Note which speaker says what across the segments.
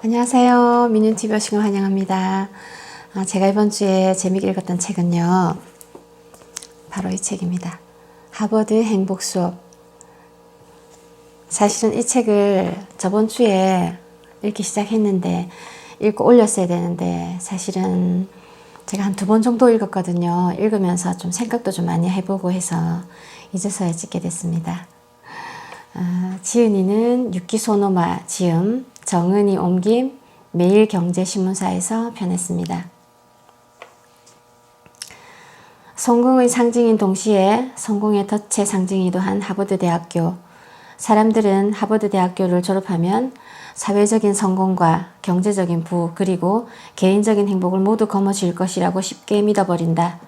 Speaker 1: 안녕하세요. 미니TV 오신 걸 환영합니다. 제가 이번 주에 재미있게 읽었던 책은요. 바로 이 책입니다. 하버드 행복 수업. 사실은 이 책을 저번 주에 읽기 시작했는데 읽고 올렸어야 되는데 사실은 제가 한 2번 정도 읽었거든요. 읽으면서 좀 생각도 좀 많이 해보고 해서 이제서야 찍게 됐습니다. 지은이는 유키소노마 지음, 정은이 옮김, 매일경제신문사에서 편했습니다. 성공의 상징인 동시에 성공의 덫의 상징이기도 한 하버드대학교. 사람들은 하버드대학교를 졸업하면 사회적인 성공과 경제적인 부호 그리고 개인적인 행복을 모두 거머쥘 것이라고 쉽게 믿어버린다.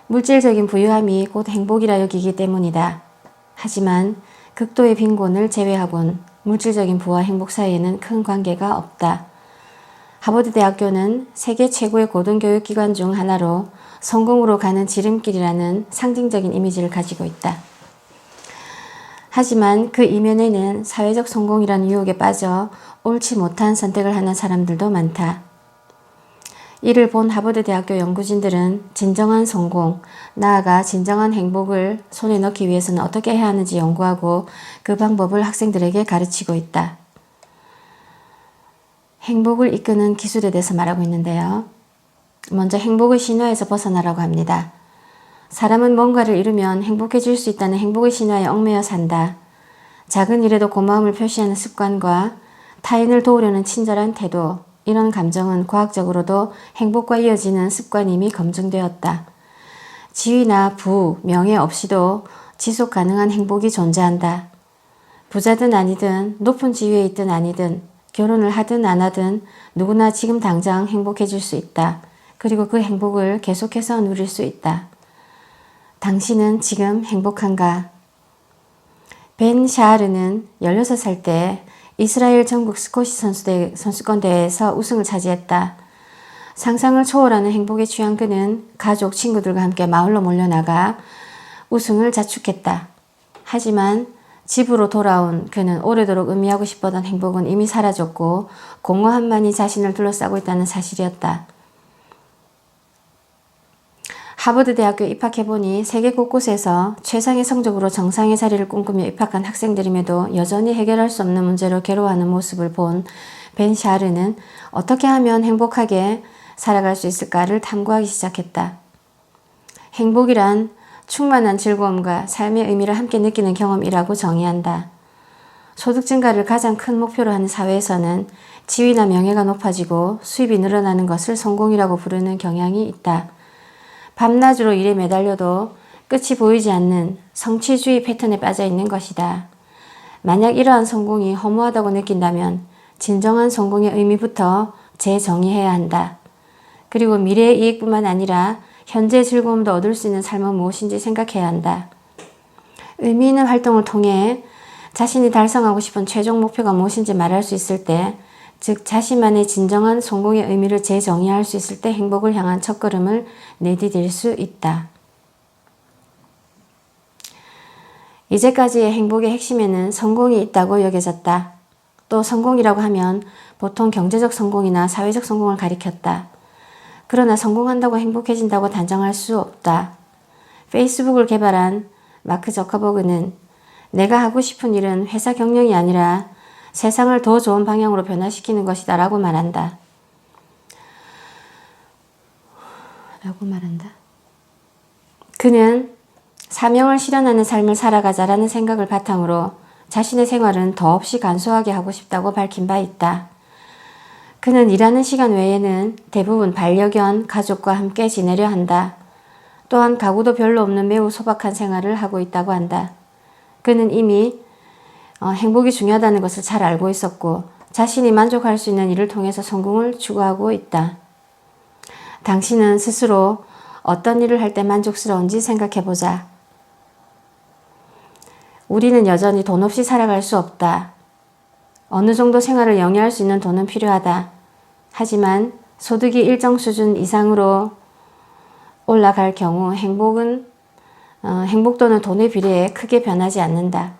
Speaker 1: 물질적인 부유함이 곧 행복이라 여기기 때문이다. 하지만 극도의 빈곤을 제외하곤 물질적인 부와 행복 사이에는 큰 관계가 없다. 하버드 대학교는 세계 최고의 고등교육기관 중 하나로 성공으로 가는 지름길이라는 상징적인 이미지를 가지고 있다. 하지만 그 이면에는 사회적 성공이라는 유혹에 빠져 옳지 못한 선택을 하는 사람들도 많다. 이를 본 하버드 대학교 연구진들은 진정한 성공, 나아가 진정한 행복을 손에 넣기 위해서는 어떻게 해야 하는지 연구하고 그 방법을 학생들에게 가르치고 있다. 행복을 이끄는 기술에 대해서 말하고 있는데요. 먼저 행복의 신화에서 벗어나라고 합니다. 사람은 뭔가를 이루면 행복해질 수 있다는 행복의 신화에 얽매여 산다. 작은 일에도 고마움을 표시하는 습관과 타인을 도우려는 친절한 태도, 이런 감정은 과학적으로도 행복과 이어지는 습관임이 검증되었다. 지위나 부, 명예 없이도 지속 가능한 행복이 존재한다. 부자든 아니든 높은 지위에 있든 아니든 결혼을 하든 안 하든 누구나 지금 당장 행복해질 수 있다. 그리고 그 행복을 계속해서 누릴 수 있다. 당신은 지금 행복한가? 벤 샤르는 16살 때 이스라엘 전국 스쿼시 선수권 대회에서 우승을 차지했다. 상상을 초월하는 행복에 취한 그는 가족, 친구들과 함께 마을로 몰려나가 우승을 자축했다. 하지만 집으로 돌아온 그는 오래도록 의미하고 싶었던 행복은 이미 사라졌고 공허함만이 자신을 둘러싸고 있다는 사실이었다. 하버드 대학교에 입학해보니 세계 곳곳에서 최상의 성적으로 정상의 자리를 꿈꾸며 입학한 학생들임에도 여전히 해결할 수 없는 문제로 괴로워하는 모습을 본 벤 샤르는 어떻게 하면 행복하게 살아갈 수 있을까를 탐구하기 시작했다. 행복이란 충만한 즐거움과 삶의 의미를 함께 느끼는 경험이라고 정의한다. 소득 증가를 가장 큰 목표로 하는 사회에서는 지위나 명예가 높아지고 수입이 늘어나는 것을 성공이라고 부르는 경향이 있다. 밤낮으로 일에 매달려도 끝이 보이지 않는 성취주의 패턴에 빠져 있는 것이다. 만약 이러한 성공이 허무하다고 느낀다면 진정한 성공의 의미부터 재정의해야 한다. 그리고 미래의 이익뿐만 아니라 현재의 즐거움도 얻을 수 있는 삶은 무엇인지 생각해야 한다. 의미 있는 활동을 통해 자신이 달성하고 싶은 최종 목표가 무엇인지 말할 수 있을 때, 즉 자신만의 진정한 성공의 의미를 재정의할 수 있을 때 행복을 향한 첫걸음을 내디딜 수 있다. 이제까지의 행복의 핵심에는 성공이 있다고 여겨졌다. 또 성공이라고 하면 보통 경제적 성공이나 사회적 성공을 가리켰다. 그러나 성공한다고 행복해진다고 단정할 수 없다. 페이스북을 개발한 마크 저커버그는 내가 하고 싶은 일은 회사 경영이 아니라 세상을 더 좋은 방향으로 변화시키는 것이다 라고 말한다. 그는 사명을 실현하는 삶을 살아가자라는 생각을 바탕으로 자신의 생활은 더없이 간소하게 하고 싶다고 밝힌 바 있다. 그는 일하는 시간 외에는 대부분 반려견, 가족과 함께 지내려 한다. 또한 가구도 별로 없는 매우 소박한 생활을 하고 있다고 한다. 그는 이미 행복이 중요하다는 것을 잘 알고 있었고 자신이 만족할 수 있는 일을 통해서 성공을 추구하고 있다. 당신은 스스로 어떤 일을 할 때 만족스러운지 생각해보자. 우리는 여전히 돈 없이 살아갈 수 없다. 어느 정도 생활을 영위할 수 있는 돈은 필요하다. 하지만 소득이 일정 수준 이상으로 올라갈 경우 행복도는 돈에 비례해 크게 변하지 않는다.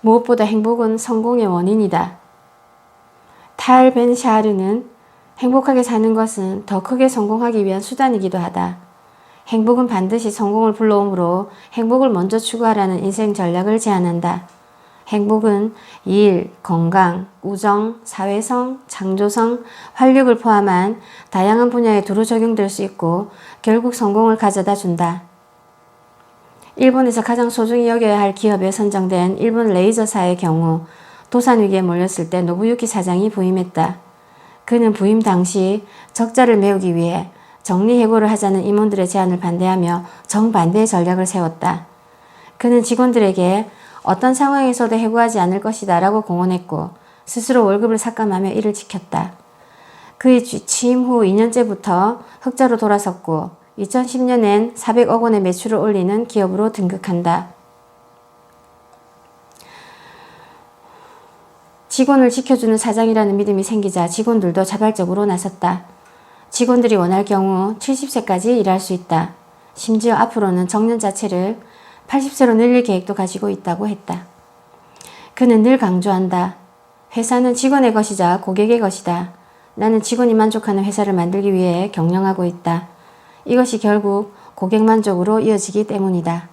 Speaker 1: 무엇보다 행복은 성공의 원인이다. 탈 벤 샤르는 행복하게 사는 것은 더 크게 성공하기 위한 수단이기도 하다. 행복은 반드시 성공을 불러오므로 행복을 먼저 추구하라는 인생 전략을 제안한다. 행복은 일, 건강, 우정, 사회성, 창조성, 활력을 포함한 다양한 분야에 두루 적용될 수 있고 결국 성공을 가져다 준다. 일본에서 가장 소중히 여겨야 할 기업에 선정된 일본 레이저사의 경우 도산 위기에 몰렸을 때 노부유키 사장이 부임했다. 그는 부임 당시 적자를 메우기 위해 정리해고를 하자는 임원들의 제안을 반대하며 정반대의 전략을 세웠다. 그는 직원들에게 어떤 상황에서도 해고하지 않을 것이다 라고 공언했고 스스로 월급을 삭감하며 이를 지켰다. 그의 취임 후 2년째부터 흑자로 돌아섰고 2010년엔 400억 원의 매출을 올리는 기업으로 등극한다. 직원을 지켜주는 사장이라는 믿음이 생기자 직원들도 자발적으로 나섰다. 직원들이 원할 경우 70세까지 일할 수 있다. 심지어 앞으로는 정년 자체를 80세로 늘릴 계획도 가지고 있다고 했다. 그는 늘 강조한다. 회사는 직원의 것이자 고객의 것이다. 나는 직원이 만족하는 회사를 만들기 위해 경영하고 있다. 이것이 결국 고객 만족으로 이어지기 때문이다.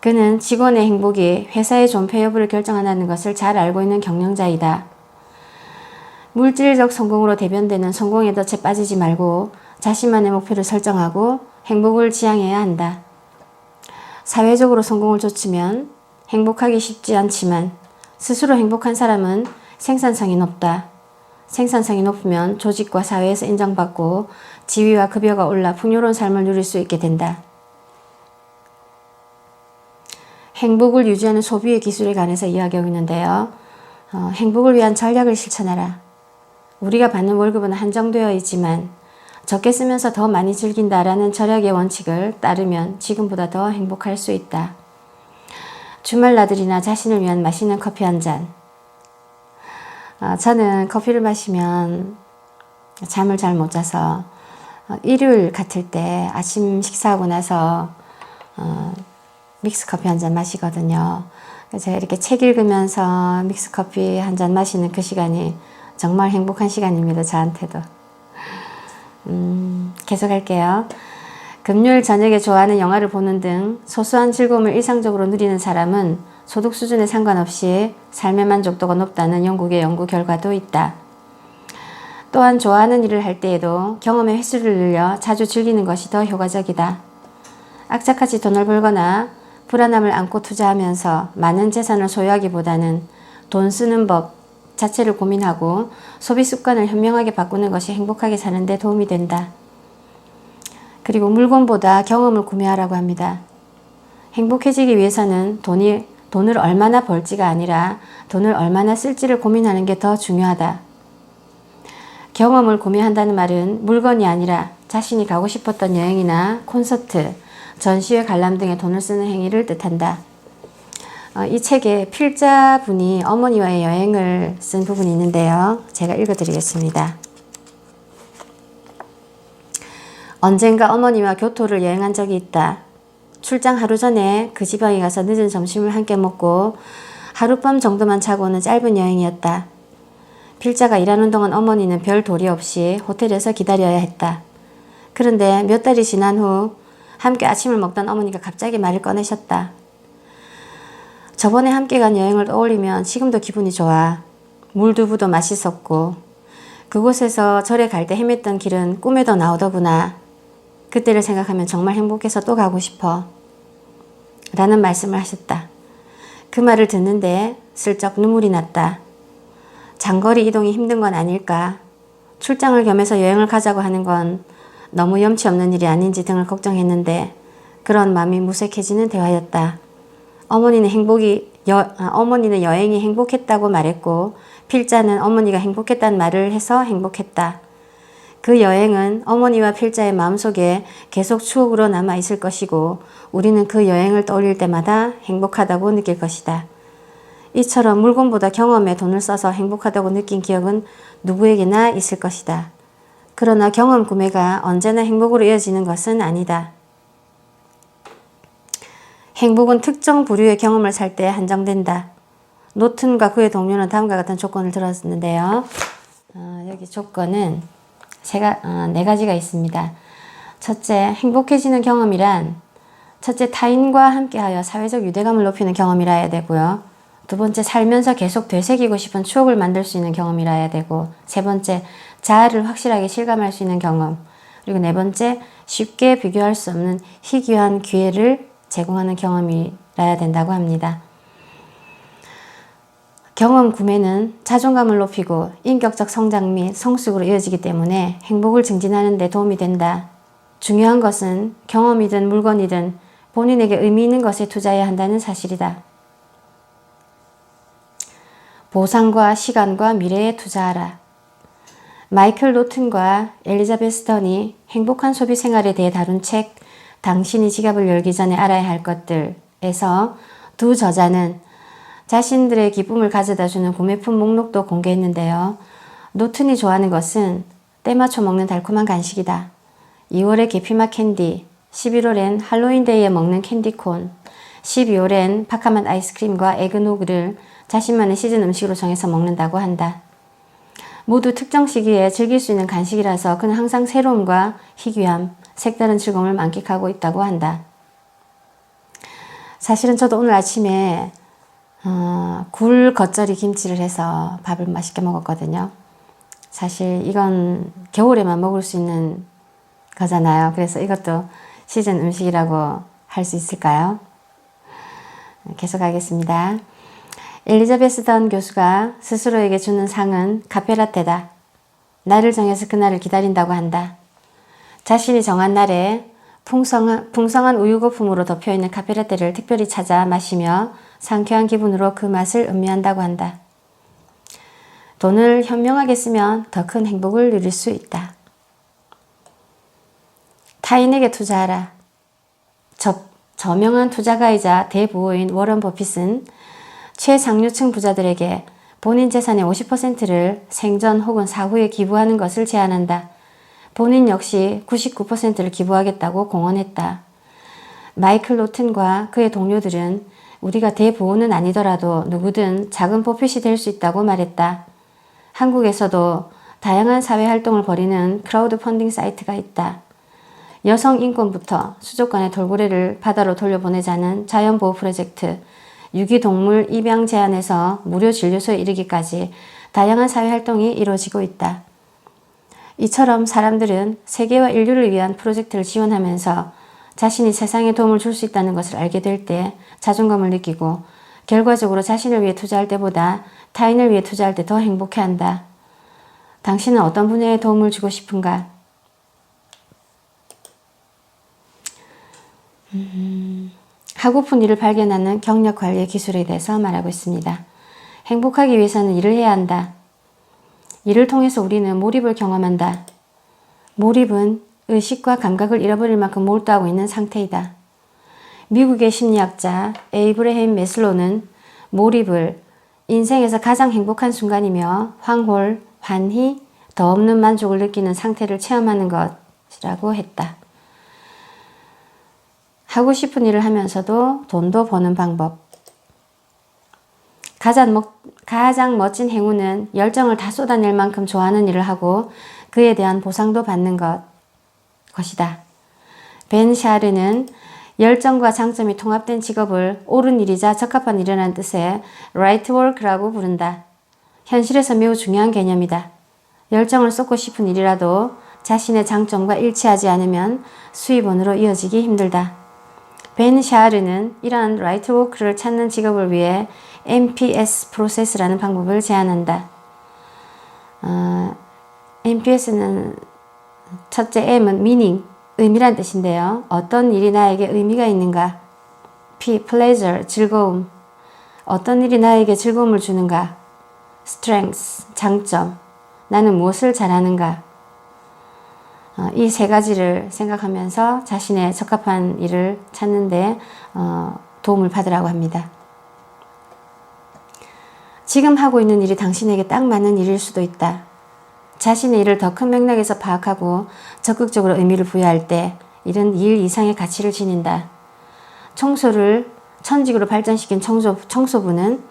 Speaker 1: 그는 직원의 행복이 회사의 존폐 여부를 결정한다는 것을 잘 알고 있는 경영자이다. 물질적 성공으로 대변되는 성공의 덫에 빠지지 말고 자신만의 목표를 설정하고 행복을 지향해야 한다. 사회적으로 성공을 좇으면 행복하기 쉽지 않지만 스스로 행복한 사람은 생산성이 높다. 생산성이 높으면 조직과 사회에서 인정받고 지위와 급여가 올라 풍요로운 삶을 누릴 수 있게 된다. 행복을 유지하는 소비의 기술에 관해서 이야기하고 있는데요. 행복을 위한 전략을 실천하라. 우리가 받는 월급은 한정되어 있지만 적게 쓰면서 더 많이 즐긴다라는 절약의 원칙을 따르면 지금보다 더 행복할 수 있다. 주말 나들이나 자신을 위한 맛있는 커피 한 잔. 저는 커피를 마시면 잠을 잘 못 자서 일요일 같을 때 아침 식사하고 나서 믹스커피 한 잔 마시거든요. 제가 이렇게 책 읽으면서 믹스커피 한 잔 마시는 그 시간이 정말 행복한 시간입니다. 저한테도. 계속할게요. 금요일 저녁에 좋아하는 영화를 보는 등 소소한 즐거움을 일상적으로 누리는 사람은 소득 수준에 상관없이 삶의 만족도가 높다는 영국의 연구 결과도 있다. 또한 좋아하는 일을 할 때에도 경험의 횟수를 늘려 자주 즐기는 것이 더 효과적이다. 악착같이 돈을 벌거나 불안함을 안고 투자하면서 많은 재산을 소유하기보다는 돈 쓰는 법 자체를 고민하고 소비 습관을 현명하게 바꾸는 것이 행복하게 사는 데 도움이 된다. 그리고 물건보다 경험을 구매하라고 합니다. 행복해지기 위해서는 돈을 얼마나 벌지가 아니라 돈을 얼마나 쓸지를 고민하는 게 더 중요하다. 경험을 구매한다는 말은 물건이 아니라 자신이 가고 싶었던 여행이나 콘서트, 전시회 관람 등에 돈을 쓰는 행위를 뜻한다. 이 책에 필자분이 어머니와의 여행을 쓴 부분이 있는데요. 제가 읽어드리겠습니다. 언젠가 어머니와 교토를 여행한 적이 있다. 출장 하루 전에 그 지방에 가서 늦은 점심을 함께 먹고 하룻밤 정도만 자고는 짧은 여행이었다. 필자가 일하는 동안 어머니는 별 도리 없이 호텔에서 기다려야 했다. 그런데 몇 달이 지난 후 함께 아침을 먹던 어머니가 갑자기 말을 꺼내셨다. 저번에 함께 간 여행을 떠올리면 지금도 기분이 좋아. 물두부도 맛있었고 그곳에서 절에 갈 때 헤맸던 길은 꿈에도 나오더구나. 그때를 생각하면 정말 행복해서 또 가고 싶어. 라는 말씀을 하셨다. 그 말을 듣는데 슬쩍 눈물이 났다. 장거리 이동이 힘든 건 아닐까? 출장을 겸해서 여행을 가자고 하는 건 너무 염치 없는 일이 아닌지 등을 걱정했는데 그런 마음이 무색해지는 대화였다. 어머니는 여행이 행복했다고 말했고 필자는 어머니가 행복했다는 말을 해서 행복했다. 그 여행은 어머니와 필자의 마음속에 계속 추억으로 남아있을 것이고 우리는 그 여행을 떠올릴 때마다 행복하다고 느낄 것이다. 이처럼 물건보다 경험에 돈을 써서 행복하다고 느낀 기억은 누구에게나 있을 것이다. 그러나 경험 구매가 언제나 행복으로 이어지는 것은 아니다. 행복은 특정 부류의 경험을 살 때 한정된다. 노튼과 그의 동료는 다음과 같은 조건을 들었는데요. 여기 조건은 네 가지가 있습니다. 첫째, 행복해지는 경험이란 첫째, 타인과 함께하여 사회적 유대감을 높이는 경험이라 해야 되고요. 두 번째, 살면서 계속 되새기고 싶은 추억을 만들 수 있는 경험이라 해야 되고, 세 번째, 자아를 확실하게 실감할 수 있는 경험, 그리고 네 번째, 쉽게 비교할 수 없는 희귀한 기회를 제공하는 경험이라 해야 된다고 합니다. 경험 구매는 자존감을 높이고 인격적 성장 및 성숙으로 이어지기 때문에 행복을 증진하는 데 도움이 된다. 중요한 것은 경험이든 물건이든 본인에게 의미 있는 것에 투자해야 한다는 사실이다. 보상과 시간과 미래에 투자하라. 마이클 노튼과 엘리자베스 던이 행복한 소비 생활에 대해 다룬 책 당신이 지갑을 열기 전에 알아야 할 것들에서 두 저자는 자신들의 기쁨을 가져다주는 구매품 목록도 공개했는데요. 노튼이 좋아하는 것은 때맞춰 먹는 달콤한 간식이다. 2월에 계피맛 캔디, 11월엔 할로윈데이에 먹는 캔디콘, 12월엔 파카맛 아이스크림과 에그노그를 자신만의 시즌 음식으로 정해서 먹는다고 한다. 모두 특정 시기에 즐길 수 있는 간식이라서 그는 항상 새로움과 희귀함, 색다른 즐거움을 만끽하고 있다고 한다. 사실은 저도 오늘 아침에 굴 겉절이 김치를 해서 밥을 맛있게 먹었거든요. 사실 이건 겨울에만 먹을 수 있는 거잖아요. 그래서 이것도 시즌 음식이라고 할 수 있을까요? 계속하겠습니다. 엘리자베스 던 교수가 스스로에게 주는 상은 카페라테다. 날을 정해서 그날을 기다린다고 한다. 자신이 정한 날에 풍성한 우유 거품으로 덮여있는 카페라테를 특별히 찾아 마시며 상쾌한 기분으로 그 맛을 음미한다고 한다. 돈을 현명하게 쓰면 더 큰 행복을 누릴 수 있다. 타인에게 투자하라. 저명한 투자가이자 대부호인 워런 버핏은 최상류층 부자들에게 본인 재산의 50%를 생전 혹은 사후에 기부하는 것을 제안한다. 본인 역시 99%를 기부하겠다고 공언했다. 마이클 노튼과 그의 동료들은 우리가 대부호는 아니더라도 누구든 작은 버핏이 될 수 있다고 말했다. 한국에서도 다양한 사회활동을 벌이는 크라우드 펀딩 사이트가 있다. 여성 인권부터 수족관의 돌고래를 바다로 돌려보내자는 자연보호 프로젝트, 유기동물 입양 제한에서 무료 진료소에 이르기까지 다양한 사회활동이 이루어지고 있다. 이처럼 사람들은 세계와 인류를 위한 프로젝트를 지원하면서 자신이 세상에 도움을 줄 수 있다는 것을 알게 될 때 자존감을 느끼고 결과적으로 자신을 위해 투자할 때보다 타인을 위해 투자할 때 더 행복해한다. 당신은 어떤 분야에 도움을 주고 싶은가? 하고픈 일을 발견하는 경력 관리의 기술에 대해서 말하고 있습니다. 행복하기 위해서는 일을 해야 한다. 일을 통해서 우리는 몰입을 경험한다. 몰입은 의식과 감각을 잃어버릴 만큼 몰두하고 있는 상태이다. 미국의 심리학자 에이브레햄 메슬로는 몰입을 인생에서 가장 행복한 순간이며 황홀, 환희, 더 없는 만족을 느끼는 상태를 체험하는 것이라고 했다. 하고 싶은 일을 하면서도 돈도 버는 방법. 가장 멋진 행운은 열정을 다 쏟아낼 만큼 좋아하는 일을 하고 그에 대한 보상도 받는 것이다. 벤 샤르는 열정과 장점이 통합된 직업을 옳은 일이자 적합한 일이라는 뜻의 right work라고 부른다. 현실에서 매우 중요한 개념이다. 열정을 쏟고 싶은 일이라도 자신의 장점과 일치하지 않으면 수입원으로 이어지기 힘들다. 벤 샤르는 이러한 right work를 찾는 직업을 위해 MPS 프로세스라는 방법을 제안한다. MPS는 첫째 M은 meaning, 의미란 뜻인데요. 어떤 일이 나에게 의미가 있는가? P, pleasure, 즐거움. 어떤 일이 나에게 즐거움을 주는가? Strengths, 장점. 나는 무엇을 잘하는가? 이 세 가지를 생각하면서 자신의 적합한 일을 찾는데 도움을 받으라고 합니다. 지금 하고 있는 일이 당신에게 딱 맞는 일일 수도 있다. 자신의 일을 더 큰 맥락에서 파악하고 적극적으로 의미를 부여할 때 일은 일 이상의 가치를 지닌다. 청소를 천직으로 발전시킨 청소부는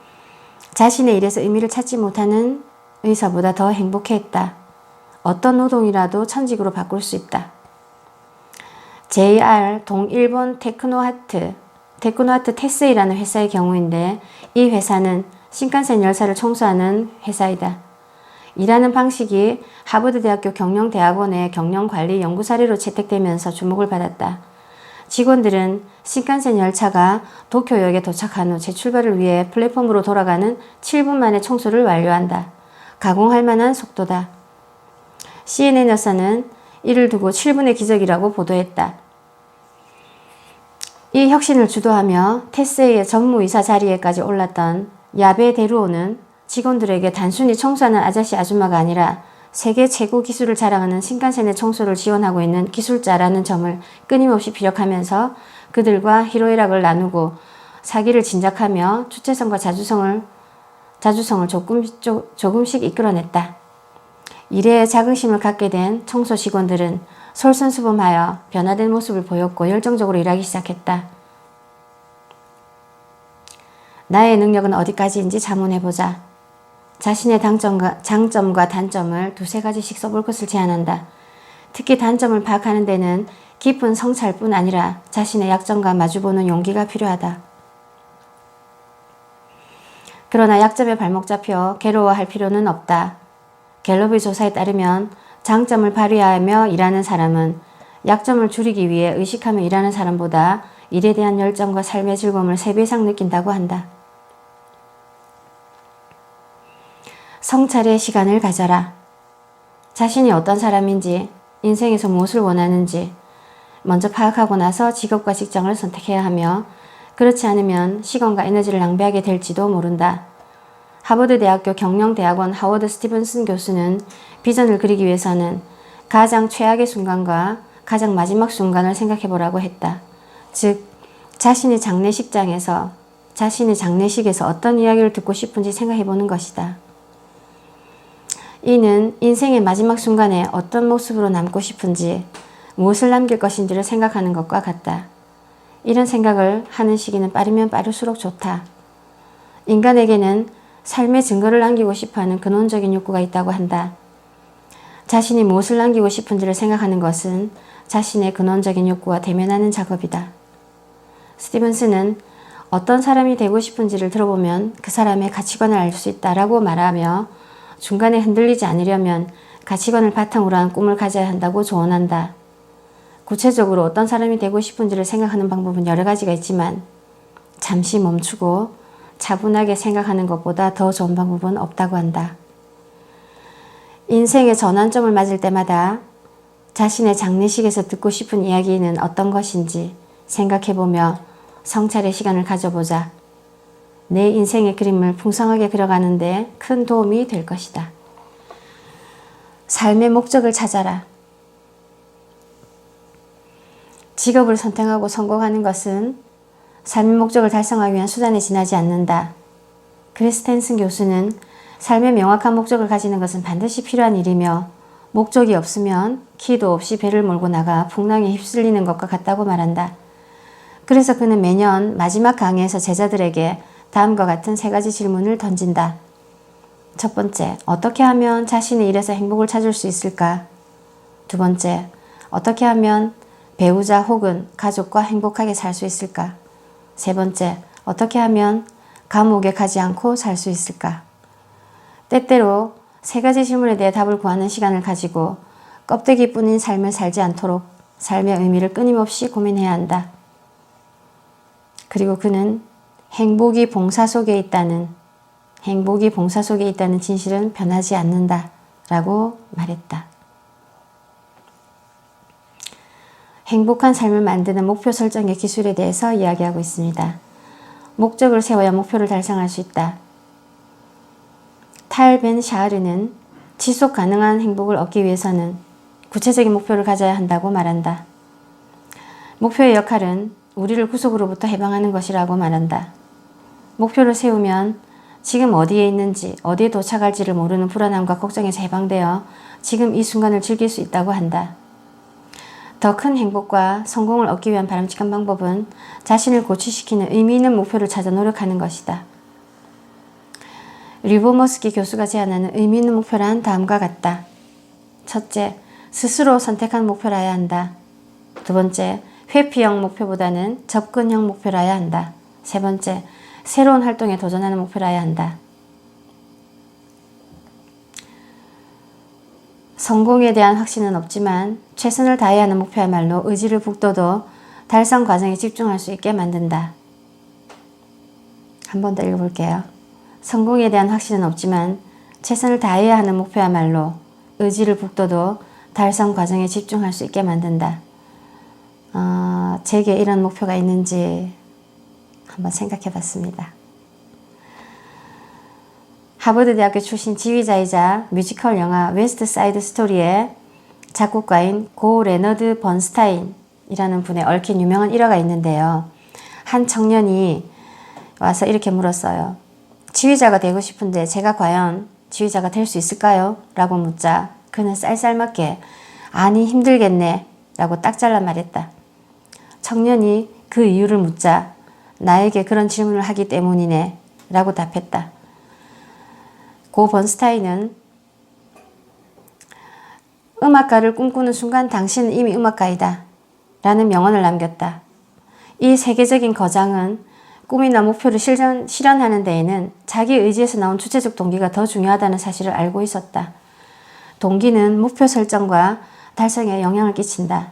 Speaker 1: 자신의 일에서 의미를 찾지 못하는 의사보다 더 행복해했다. 어떤 노동이라도 천직으로 바꿀 수 있다. JR 동일본 테크노하트 테스이라는 회사의 경우인데 이 회사는 신칸센 열차를 청소하는 회사이다. 일하는 방식이 하버드대학교 경영대학원의 경영관리 연구 사례로 채택되면서 주목을 받았다. 직원들은 신칸센 열차가 도쿄역에 도착한 후 재출발을 위해 플랫폼으로 돌아가는 7분 만에 청소를 완료한다. 가공할 만한 속도다. CNN 여사는 이를 두고 7분의 기적이라고 보도했다. 이 혁신을 주도하며 테스의 전무이사 자리에까지 올랐던 야베 데루오는 직원들에게 단순히 청소하는 아저씨 아줌마가 아니라 세계 최고 기술을 자랑하는 신칸센의 청소를 지원하고 있는 기술자라는 점을 끊임없이 피력하면서 그들과 희로애락을 나누고 사기를 진작하며 주체성과 자주성을 조금씩 이끌어냈다. 이래에 자긍심을 갖게 된 청소 직원들은 솔선수범하여 변화된 모습을 보였고 열정적으로 일하기 시작했다. 나의 능력은 어디까지인지 자문해보자. 자신의 장점과 단점을 두세 가지씩 써볼 것을 제안한다. 특히 단점을 파악하는 데는 깊은 성찰뿐 아니라 자신의 약점과 마주보는 용기가 필요하다. 그러나 약점에 발목 잡혀 괴로워할 필요는 없다. 갤럽의 조사에 따르면 장점을 발휘하며 일하는 사람은 약점을 줄이기 위해 의식하며 일하는 사람보다 일에 대한 열정과 삶의 즐거움을 3배 이상 느낀다고 한다. 성찰의 시간을 가져라. 자신이 어떤 사람인지, 인생에서 무엇을 원하는지 먼저 파악하고 나서 직업과 직장을 선택해야 하며 그렇지 않으면 시간과 에너지를 낭비하게 될지도 모른다. 하버드 대학교 경영대학원 하워드 스티븐슨 교수는 비전을 그리기 위해서는 가장 최악의 순간과 가장 마지막 순간을 생각해보라고 했다. 즉, 자신이 장례식에서 어떤 이야기를 듣고 싶은지 생각해보는 것이다. 이는 인생의 마지막 순간에 어떤 모습으로 남고 싶은지, 무엇을 남길 것인지를 생각하는 것과 같다. 이런 생각을 하는 시기는 빠르면 빠를수록 좋다. 인간에게는 삶의 증거를 남기고 싶어하는 근원적인 욕구가 있다고 한다. 자신이 무엇을 남기고 싶은지를 생각하는 것은 자신의 근원적인 욕구와 대면하는 작업이다. 스티븐스는 어떤 사람이 되고 싶은지를 들어보면 그 사람의 가치관을 알 수 있다라고 말하며 중간에 흔들리지 않으려면 가치관을 바탕으로 한 꿈을 가져야 한다고 조언한다. 구체적으로 어떤 사람이 되고 싶은지를 생각하는 방법은 여러 가지가 있지만 잠시 멈추고 차분하게 생각하는 것보다 더 좋은 방법은 없다고 한다. 인생의 전환점을 맞을 때마다 자신의 장례식에서 듣고 싶은 이야기는 어떤 것인지 생각해보며 성찰의 시간을 가져보자. 내 인생의 그림을 풍성하게 그려가는 데 큰 도움이 될 것이다. 삶의 목적을 찾아라. 직업을 선택하고 성공하는 것은 삶의 목적을 달성하기 위한 수단에 지나지 않는다. 크리스텐슨 교수는 삶의 명확한 목적을 가지는 것은 반드시 필요한 일이며 목적이 없으면 키도 없이 배를 몰고 나가 풍랑에 휩쓸리는 것과 같다고 말한다. 그래서 그는 매년 마지막 강의에서 제자들에게 다음과 같은 3가지 질문을 던진다. 첫 번째, 어떻게 하면 자신의 일에서 행복을 찾을 수 있을까? 두 번째, 어떻게 하면 배우자 혹은 가족과 행복하게 살 수 있을까? 세 번째, 어떻게 하면 감옥에 가지 않고 살 수 있을까? 때때로 3가지 질문에 대해 답을 구하는 시간을 가지고 껍데기뿐인 삶을 살지 않도록 삶의 의미를 끊임없이 고민해야 한다. 그리고 그는 행복이 봉사 속에 있다는 진실은 변하지 않는다 라고 말했다. 행복한 삶을 만드는 목표 설정의 기술에 대해서 이야기하고 있습니다. 목적을 세워야 목표를 달성할 수 있다. 탈 벤 샤르는 지속 가능한 행복을 얻기 위해서는 구체적인 목표를 가져야 한다고 말한다. 목표의 역할은 우리를 구속으로부터 해방하는 것이라고 말한다. 목표를 세우면 지금 어디에 있는지, 어디에 도착할지를 모르는 불안함과 걱정에서 해방되어 지금 이 순간을 즐길 수 있다고 한다. 더 큰 행복과 성공을 얻기 위한 바람직한 방법은 자신을 고취시키는 의미 있는 목표를 찾아 노력하는 것이다. 리보머스키 교수가 제안하는 의미 있는 목표란 다음과 같다. 첫째, 스스로 선택한 목표라야 한다. 두 번째, 회피형 목표보다는 접근형 목표라야 한다. 세 번째, 새로운 활동에 도전하는 목표라야 한다. 성공에 대한 확신은 없지만 최선을 다해야 하는 목표야말로 의지를 북돋워 달성 과정에 집중할 수 있게 만든다. 한 번 더 읽어볼게요. 성공에 대한 확신은 없지만 최선을 다해야 하는 목표야말로 의지를 북돋워 달성 과정에 집중할 수 있게 만든다. 제게 이런 목표가 있는지 한번 생각해 봤습니다. 하버드 대학교 출신 지휘자이자 뮤지컬 영화 웨스트 사이드 스토리의 작곡가인 고 레너드 번스타인이라는 분의 얽힌 유명한 일화가 있는데요. 한 청년이 와서 이렇게 물었어요. 지휘자가 되고 싶은데 제가 과연 지휘자가 될 수 있을까요? 라고 묻자 그는 쌀쌀맞게 아니 힘들겠네 라고 딱 잘라 말했다. 청년이 그 이유를 묻자 나에게 그런 질문을 하기 때문이네 라고 답했다. 고 번스타인은 음악가를 꿈꾸는 순간 당신은 이미 음악가이다 라는 명언을 남겼다. 이 세계적인 거장은 꿈이나 목표를 실현하는 데에는 자기 의지에서 나온 주체적 동기가 더 중요하다는 사실을 알고 있었다. 동기는 목표 설정과 달성에 영향을 끼친다.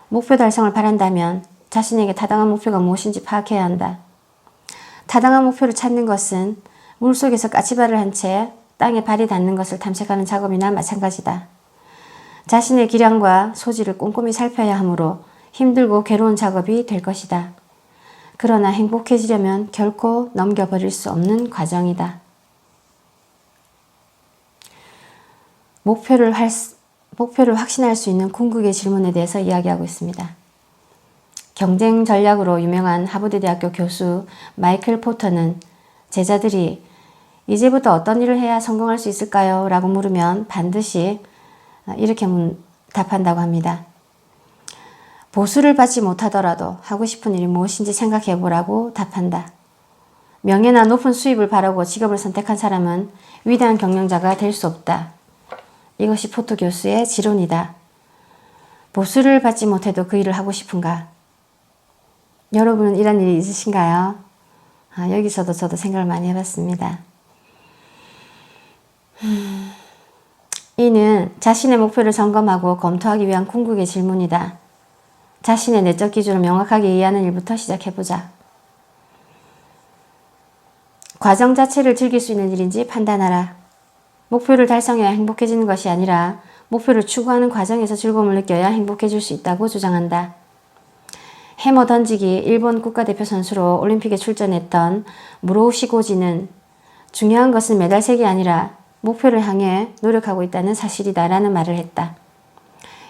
Speaker 1: 목표 달성을 바란다면 자신에게 타당한 목표가 무엇인지 파악해야 한다. 타당한 목표를 찾는 것은 물속에서 까치발을 한 채 땅에 발이 닿는 것을 탐색하는 작업이나 마찬가지다. 자신의 기량과 소질을 꼼꼼히 살펴야 하므로 힘들고 괴로운 작업이 될 것이다. 그러나 행복해지려면 결코 넘겨버릴 수 없는 과정이다. 목표를 확신할 수 있는 궁극의 질문에 대해서 이야기하고 있습니다. 경쟁 전략으로 유명한 하버드 대학교 교수 마이클 포터는 제자들이 이제부터 어떤 일을 해야 성공할 수 있을까요? 라고 물으면 반드시 이렇게 답한다고 합니다. 보수를 받지 못하더라도 하고 싶은 일이 무엇인지 생각해 보라고 답한다. 명예나 높은 수입을 바라고 직업을 선택한 사람은 위대한 경영자가 될 수 없다. 이것이 포터 교수의 지론이다. 보수를 받지 못해도 그 일을 하고 싶은가? 여러분은 이런 일이 있으신가요? 여기서도 저도 생각을 많이 해봤습니다. 이는 자신의 목표를 점검하고 검토하기 위한 궁극의 질문이다. 자신의 내적 기준을 명확하게 이해하는 일부터 시작해보자. 과정 자체를 즐길 수 있는 일인지 판단하라. 목표를 달성해야 행복해지는 것이 아니라 목표를 추구하는 과정에서 즐거움을 느껴야 행복해질 수 있다고 주장한다. 해머 던지기 일본 국가대표 선수로 올림픽에 출전했던 무로우시 고지는 중요한 것은 메달색이 아니라 목표를 향해 노력하고 있다는 사실이다 라는 말을 했다.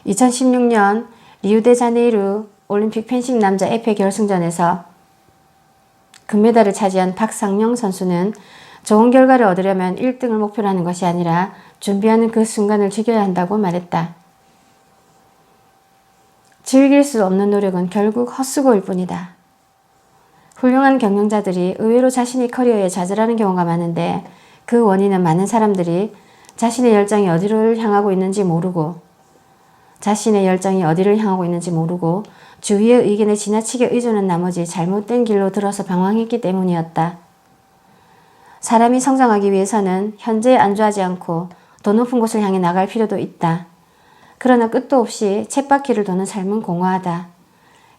Speaker 1: 2016년 리우데자네이루 올림픽 펜싱 남자 에페 결승전에서 금메달을 차지한 박상영 선수는 좋은 결과를 얻으려면 1등을 목표로 하는 것이 아니라 준비하는 그 순간을 즐겨야 한다고 말했다. 즐길 수 없는 노력은 결국 헛수고일 뿐이다. 훌륭한 경영자들이 의외로 자신의 커리어에 좌절하는 경우가 많은데 그 원인은 많은 사람들이 자신의 열정이 어디를 향하고 있는지 모르고 주위의 의견에 지나치게 의존한 나머지 잘못된 길로 들어서 방황했기 때문이었다. 사람이 성장하기 위해서는 현재에 안주하지 않고 더 높은 곳을 향해 나갈 필요도 있다. 그러나 끝도 없이 쳇바퀴를 도는 삶은 공허하다.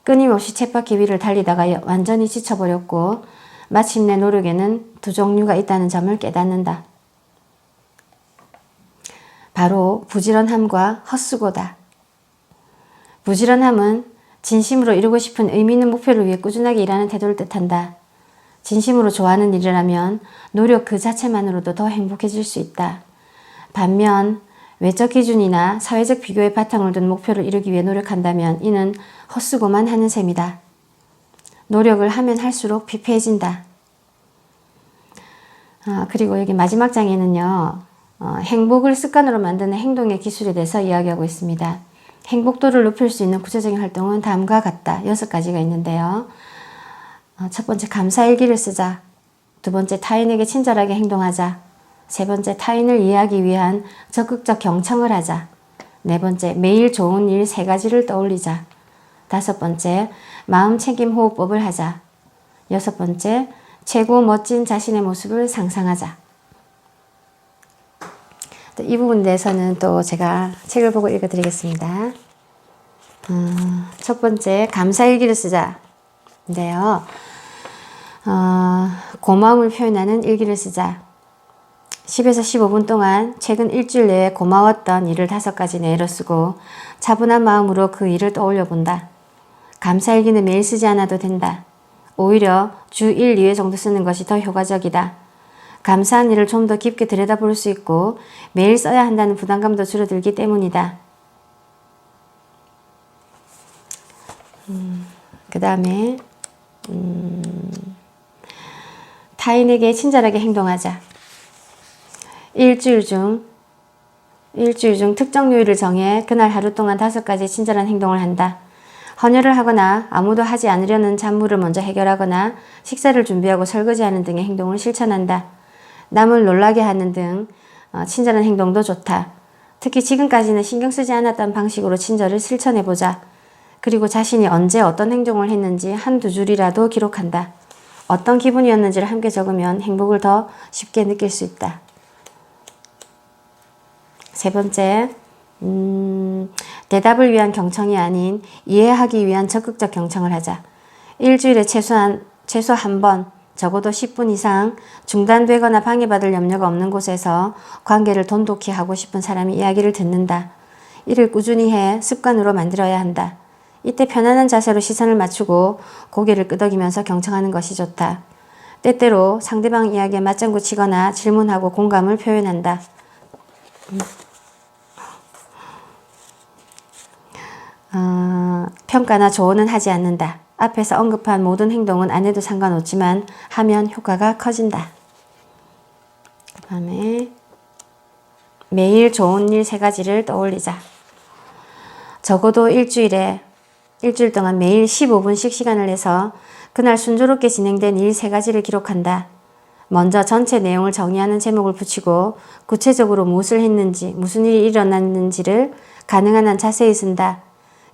Speaker 1: 끊임없이 쳇바퀴 위를 달리다가 완전히 지쳐버렸고 마침내 노력에는 두 종류가 있다는 점을 깨닫는다. 바로 부지런함과 헛수고다. 부지런함은 진심으로 이루고 싶은 의미 있는 목표를 위해 꾸준하게 일하는 태도를 뜻한다. 진심으로 좋아하는 일이라면 노력 그 자체만으로도 더 행복해질 수 있다. 반면 외적 기준이나 사회적 비교의 바탕을 둔 목표를 이루기 위해 노력한다면 이는 헛수고만 하는 셈이다. 노력을 하면 할수록 피폐해진다. 그리고 여기 마지막 장에는요. 행복을 습관으로 만드는 행동의 기술에 대해서 이야기하고 있습니다. 행복도를 높일 수 있는 구체적인 활동은 다음과 같다. 6가지가 있는데요. 첫 번째, 감사일기를 쓰자. 두 번째, 타인에게 친절하게 행동하자. 세 번째, 타인을 이해하기 위한 적극적 경청을 하자. 네 번째, 매일 좋은 일 세 가지를 떠올리자. 다섯 번째, 마음 챙김 호흡법을 하자. 여섯 번째, 최고 멋진 자신의 모습을 상상하자. 이 부분에 대해서는 또 제가 책을 보고 읽어드리겠습니다. 첫 번째, 감사일기를 쓰자. 인데요. 고마움을 표현하는 일기를 쓰자. 10에서 15분 동안 최근 일주일 내에 고마웠던 일을 5가지 내로 쓰고 차분한 마음으로 그 일을 떠올려 본다. 감사일기는 매일 쓰지 않아도 된다. 오히려 주 1, 2회 정도 쓰는 것이 더 효과적이다. 감사한 일을 좀 더 깊게 들여다볼 수 있고 매일 써야 한다는 부담감도 줄어들기 때문이다. 그 다음에 타인에게 친절하게 행동하자. 일주일 중 특정 요일을 정해 그날 하루 동안 5가지 친절한 행동을 한다. 헌혈을 하거나 아무도 하지 않으려는 잡무를 먼저 해결하거나 식사를 준비하고 설거지하는 등의 행동을 실천한다. 남을 놀라게 하는 등 친절한 행동도 좋다. 특히 지금까지는 신경 쓰지 않았던 방식으로 친절을 실천해보자. 그리고 자신이 언제 어떤 행동을 했는지 한두 줄이라도 기록한다. 어떤 기분이었는지를 함께 적으면 행복을 더 쉽게 느낄 수 있다. 세 번째, 대답을 위한 경청이 아닌 이해하기 위한 적극적 경청을 하자. 일주일에 최소 한 번, 적어도 10분 이상 중단되거나 방해받을 염려가 없는 곳에서 관계를 돈독히 하고 싶은 사람이 이야기를 듣는다. 이를 꾸준히 해 습관으로 만들어야 한다. 이때 편안한 자세로 시선을 맞추고 고개를 끄덕이면서 경청하는 것이 좋다. 때때로 상대방 이야기에 맞장구 치거나 질문하고 공감을 표현한다. 평가나 조언은 하지 않는다. 앞에서 언급한 모든 행동은 안 해도 상관없지만 하면 효과가 커진다. 그 다음에 매일 좋은 일 3가지를 떠올리자. 적어도 일주일 동안 매일 15분씩 시간을 내서 그날 순조롭게 진행된 일 3가지를 기록한다. 먼저 전체 내용을 정의하는 제목을 붙이고 구체적으로 무엇을 했는지, 무슨 일이 일어났는지를 가능한 한 자세히 쓴다.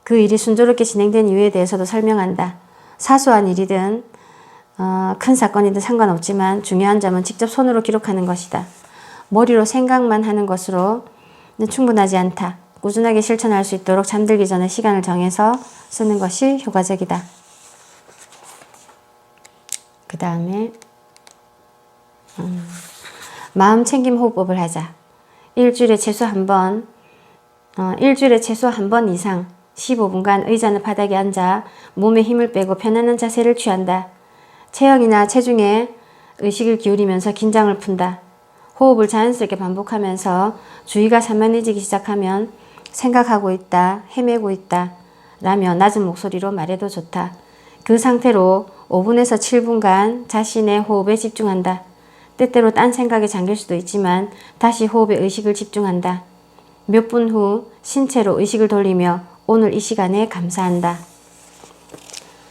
Speaker 1: 그 일이 순조롭게 진행된 이유에 대해서도 설명한다. 사소한 일이든 큰 사건이든 상관없지만 중요한 점은 직접 손으로 기록하는 것이다. 머리로 생각만 하는 것으로는 충분하지 않다. 꾸준하게 실천할 수 있도록 잠들기 전에 시간을 정해서 쓰는 것이 효과적이다. 그 다음에 마음 챙김 호흡법을 하자. 일주일에 최소 한 번 이상 15분간 의자나 바닥에 앉아 몸에 힘을 빼고 편안한 자세를 취한다. 체형이나 체중에 의식을 기울이면서 긴장을 푼다. 호흡을 자연스럽게 반복하면서 주의가 산만해지기 시작하면 생각하고 있다, 헤매고 있다 라며 낮은 목소리로 말해도 좋다. 그 상태로 5분에서 7분간 자신의 호흡에 집중한다. 때때로 딴 생각에 잠길 수도 있지만 다시 호흡에 의식을 집중한다. 몇 분 후 신체로 의식을 돌리며 오늘 이 시간에 감사한다.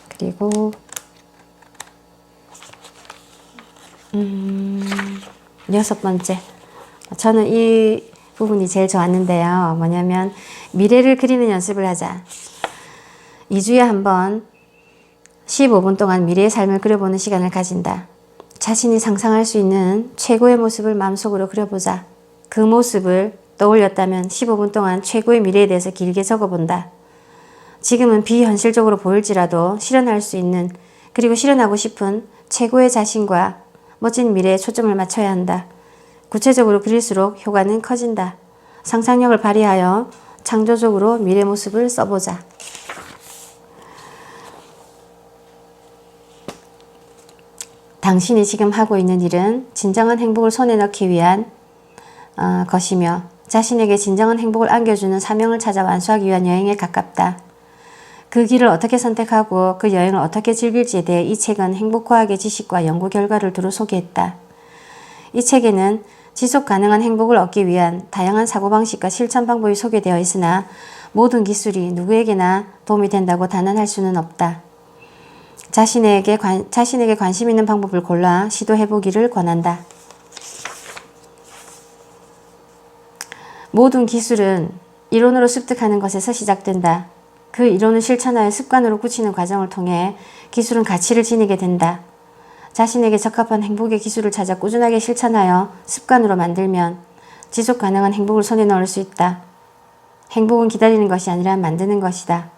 Speaker 1: 그리고 6번째, 저는 이 부분이 제일 좋았는데요. 뭐냐면 미래를 그리는 연습을 하자. 2주에 한 번 15분 동안 미래의 삶을 그려보는 시간을 가진다. 자신이 상상할 수 있는 최고의 모습을 마음속으로 그려보자. 그 모습을 떠올렸다면 15분 동안 최고의 미래에 대해서 길게 적어본다. 지금은 비현실적으로 보일지라도 실현할 수 있는, 그리고 실현하고 싶은 최고의 자신과 멋진 미래에 초점을 맞춰야 한다. 구체적으로 그릴수록 효과는 커진다. 상상력을 발휘하여 창조적으로 미래 모습을 써보자. 당신이 지금 하고 있는 일은 진정한 행복을 손에 넣기 위한 것이며 자신에게 진정한 행복을 안겨주는 사명을 찾아 완수하기 위한 여행에 가깝다. 그 길을 어떻게 선택하고 그 여행을 어떻게 즐길지에 대해 이 책은 행복과학의 지식과 연구 결과를 두루 소개했다. 이 책에는 지속 가능한 행복을 얻기 위한 다양한 사고방식과 실천 방법이 소개되어 있으나 모든 기술이 누구에게나 도움이 된다고 단언할 수는 없다. 자신에게 관심 있는 방법을 골라 시도해보기를 권한다. 모든 기술은 이론으로 습득하는 것에서 시작된다. 그 이론을 실천하여 습관으로 굳히는 과정을 통해 기술은 가치를 지니게 된다. 자신에게 적합한 행복의 기술을 찾아 꾸준하게 실천하여 습관으로 만들면 지속 가능한 행복을 손에 넣을 수 있다. 행복은 기다리는 것이 아니라 만드는 것이다.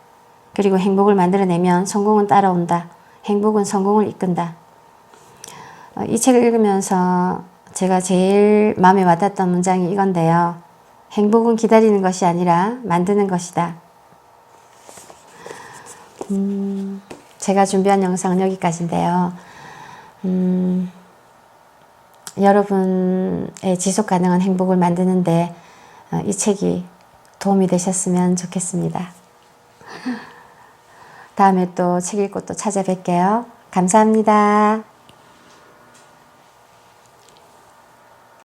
Speaker 1: 그리고 행복을 만들어내면 성공은 따라온다. 행복은 성공을 이끈다. 이 책을 읽으면서 제가 제일 마음에 와닿았던 문장이 이건데요. 행복은 기다리는 것이 아니라 만드는 것이다. 제가 준비한 영상은 여기까지인데요. 여러분의 지속 가능한 행복을 만드는데 이 책이 도움이 되셨으면 좋겠습니다. 다음에 또 책 읽고 또 찾아뵐게요. 감사합니다.